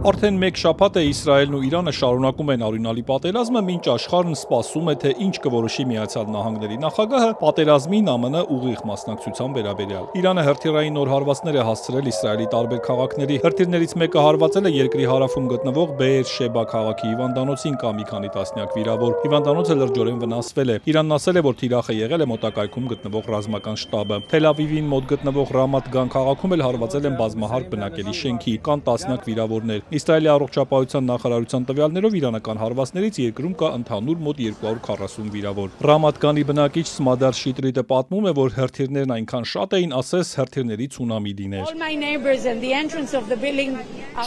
Արդեն մեկ շաբաթ է Իսրայելն ու Իրանը շարունակում են արյունալի պատերազմը, մինչ աշխարհն սպասում է, թե ինչ կորոշի Միացյալ Նահանգների նախագահը պատերազմին ԱՄՆ ուղիղ մասնակցության վերաբերյալ։ Իրանը հրթիռային նոր հարվածներ է հասցրել Իսրայելի տարբեր քաղաքների։ Հրթիռներից մեկը հարվածել է երկրի հարավում գտնվող Բեեր Շեբա քաղաքի հիվանդանոցին, կա մի քանի տասնյակ վիրավոր։ Հիվանդանոցը լրջորեն վնասվել է։ Իրանն ասել է, որ թիրախը եղել է մոտակայքում գտնվող ռազմական շտաբը։ Թել Ավիվին մոտ գտնվող Ռամաթ Գան քաղաքում էլ հարվածել են բազմահարկ բնակելի շենքի, կան տասնյակ վիրավորներ։ Իսրայելի առողջապահության նախարարության տվյալներով իրանական հարվածներից երկրում կա ընդհանուր մոտ 240 վիրավոր։ Ռամաթ Գանի բնակիչ Սմադար Շիտրիտը պատմում է, որ հրթիռներն այնքան շատ էին, ասես հրթիռների ցունամի լիներ։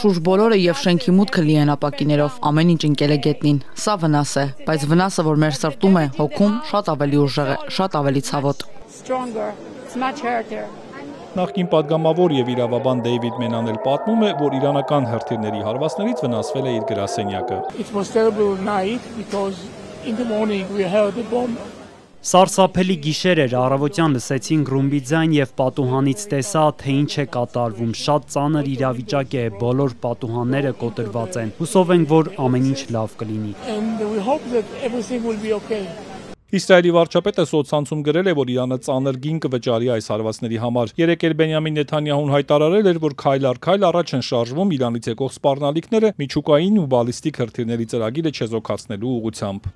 Շուրջ բոլորը եւ շենքի մուտքը լի են ապակիներով, ամեն ինչ ընկել է գետնին։ Սա վնաս է, բայց վնասը, որ մեր սրտում է, հոգում, շատ ավելի ուժեղ է, շատ ավելի ցավոտ։ Նախկին падգամավոր եւ իրավաբան Դեյվիդ Մենան էլ պատմում է, որ իրանական հրթիռների հարվածներից վնասվել է իր գրասենյակը։ Սարսափելի գիշեր էր, առավոտյան լսեցինք ռումբի ձայն եւ պատուհանից տեսա, թե ինչ է կատարվում, շատ ծանր իրավիճակ է, բոլոր պատուհանները կոտրված են, հուսով ենք, որ ամեն ինչ լավ կլինի։ Իսրայելի վարչապետը սոցցանցում գրել է, որ Իրանը ծանր գին կվճարի այս հարվածների համար։ Երեկ էլ Բենյամին Նեթանյահուն հայտարարել էր, որ քայլ առ քայլ առաջ են շարժվում Իրանից եկող սպառնալիքները միջուկային ու բալիստիկ հրթիռների ծրագիրը չեզոքացնելու ուղղությամբ։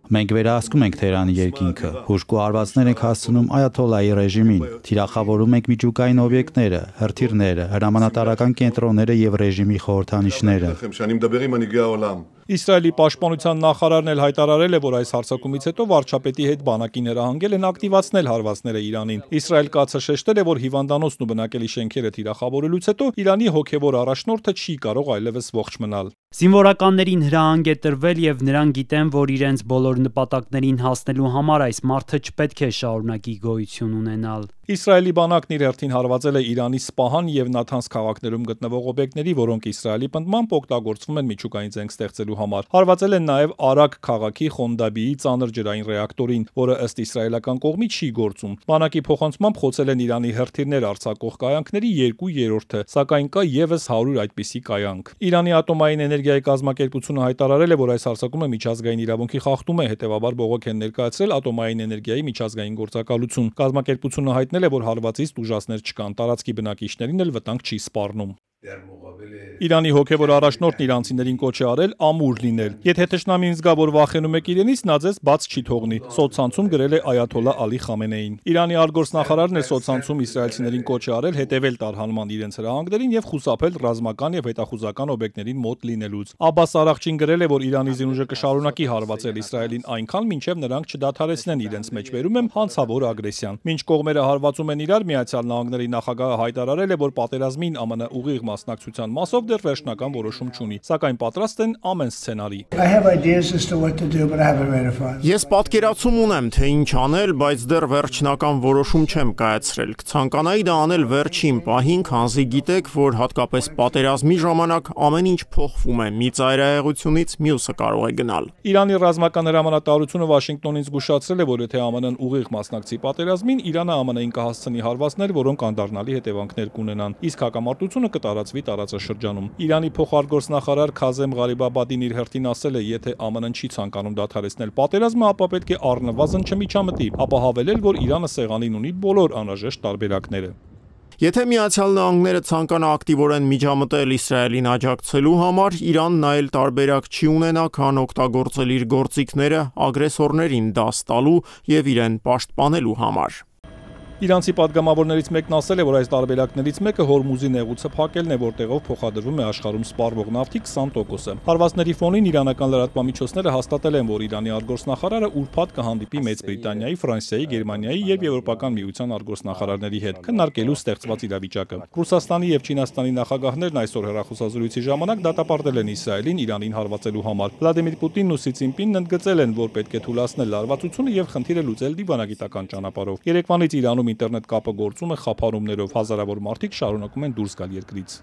Մենք վերահսկում ենք Թեհրանի երկինքը, հուժկու հարվածներ ենք հասցնում այաթոլլայի ռեժիմին, թիրախավորում ենք միջուկային օբյեկտները, հրթիռները, հրամանատարական կենտրոնները եւ ռեժիմի խորհրդանիշները։ Իսրայելի պաշտպանության նախարարն էլ հայտարարել է, որ այս հարձակումից հետո վարչապետի հետ բանակին հրահանգել են ակտիվացնել հարվածները Իրանին։ Իսրայել կացը շեշտել է, որ հիվանդանոցն ու բնակելի շենքերը թիրախավորելուց հետո Իրանի հոգևոր առաջնորդը չի կարող այլևս ողջ մնալ։ Զինվորականներին հրահանգ է տրվել եւ նրանք գիտեն, որ իրենց բոլոր նպատակներին հասնելու համար այս մարդը չպետք է շարունակի գոյություն ունենալ։ Իսրայելի բանակն իր հերթին հարվածել է Իրանի Սպահան եւ Նաթանս քաղաքներում գտնվող օբյեկտների, որոնք Իսրայելի պնդմամբ օգտագործվում են միջուկային զենք ստեղծելու համար։ Հարվածել են նաեւ Արաք քաղաքի Խոնդաբիի ծանր ջրային ռեակտորին, որը ըստ իսրայելական կողմի չի գործում։ Բանակի փոխանցմամբ խոցել են Իրանի հրթիռներ արձակող կայանքների 2/3-ը, սակայն կա եւս 100 այդպիսի կայանք։ Իրանի ատոմային էներգիայի կազմակերպությունը հայտարարել է, որ այս հարձակումը միջազգային իրավունքի խախտում է, հետեւաբար բողոք են ներկայացրել ատոմային էներգիայի միջազգային գործակալություն։ Կազմակերպությունը հայտնել է, որ հարվածից տուժածներ չկան, տարածքի բնակիչներին էլ վտանգ չի սպառնում։ Իրանի հոգևոր առաջնորդն իրանցիներին կոչ է արել ամուր լինել։ Եթե թշնամին զգա, որ վախենում եք իրենից, նա ձեզ բաց չի թողնի, սոցցանցում գրել է այաթոլլա Ալի Խամենեին։ Իրանի արտգործնախարարն է սոցցանցում իսրայելցիներին կոչ է արել հետևել տարհանման իրենց հրահանգներին եւ խուսափել ռազմական եւ հետախուզական օբյեկտներին մոտ լինելուց։ Աբբաս Արաղչին գրել է, որ Իրանի զինուժը կշարունակի հարվածել Իսրայելին այնքան, մինչեւ նրանք չդադարեցնեն իրենց մեջ բերում են հանցավոր ագրեսիան։ Մինչ կողմերը հարվածում են իրար, Միացյալ Նահանգների նախագահը հայտարարել է, որ պատերազմին ԱՄՆ ուղիղ մասնակցության մասով դեռ վերջնական որոշում չունի, սակայն պատրաստ են ամեն սցենարի։ Ես պատկերացում ունեմ, թե ինչ անել, բայց դեռ վերջնական որոշում չեմ կայացրել։ Կցանկանայի դա անել վերջին պահին, քանզի գիտեք, որ հատկապես պատերազմի ժամանակ ամեն ինչ փոխվում է, մի ծայրահեղությունից մյուսը կարող է գնալ։ Իրանի ռազմական հրամանատարությունը Վաշինգտոնին զգուշացրել է, որ եթե ԱՄՆ-ն ուղիղ մասնակցի պատերազմին, Իրանը ԱՄՆ-ին կհասցնի հարվածներ, որոնք անդառնալի հետևանքներ կունենան, իսկ հակամարտությունը կտարածվի տարածաշրջանում։ Իրանի փոխարտգործնախարար Քազեմ Ղարիբաբադին իր հերթին ասել է, եթե ԱՄՆ-ն չի ցանկանում դադարեցնել պատերազմը, ապա պետք է առնվազն չմիջամտի, ապա հավելել, որ Իրանը սեղանին ունի բոլոր անհրաժեշտ տարբերակները։ Եթե Միացյալ Նահանգները ցանկանա ակտիվորեն միջամտել Իսրայելին աջակցելու համար, Իրանն այլ տարբերակ չի ունենա, քան օգտագործել իր գործիքները ագրեսորներին դաս տալու եւ իրեն պաշտպանելու համար։ Իրանցի падգամավորներից մեկն ասել է, որ այս տարբերակներից մեկը Հորմուզի նեղուցը փակելն է, որտեղով փոխադրվում է աշխարհում սպառվող նավթի 20%-ը։ Հարվածների ֆոնին իրանական լրատվամիջոցները հաստատել են, որ Իրանի արտգործնախարարը ուրբաթ կհանդիպի Մեծ Բրիտանիայի, Ֆրանսիայի, Գերմանիայի եւ Եվրոպական միության արտգործնախարարների հետ, քննարկելու ստեղծված իրավիճակը։ Ռուսաստանի եւ Չինաստանի նախագահներն այսօր հեռախոսազրույցի ժամանակ դատապարտել են Իսրայելին Իրանին հարվածելու համար։ Վլադիմիր Պուտինն ու Սի Ցինպինն ընդգծել են, որ պետք է թույլատրել լարվածությունը եւ խնդիրը լուծել դիվանագիտական ճանապարհով։ Երեկվանից Իրանում ինտերնետ կապը գործում է խափանումներով, հազարավոր մարդիկ շարունակում են դուրս գալ երկրից։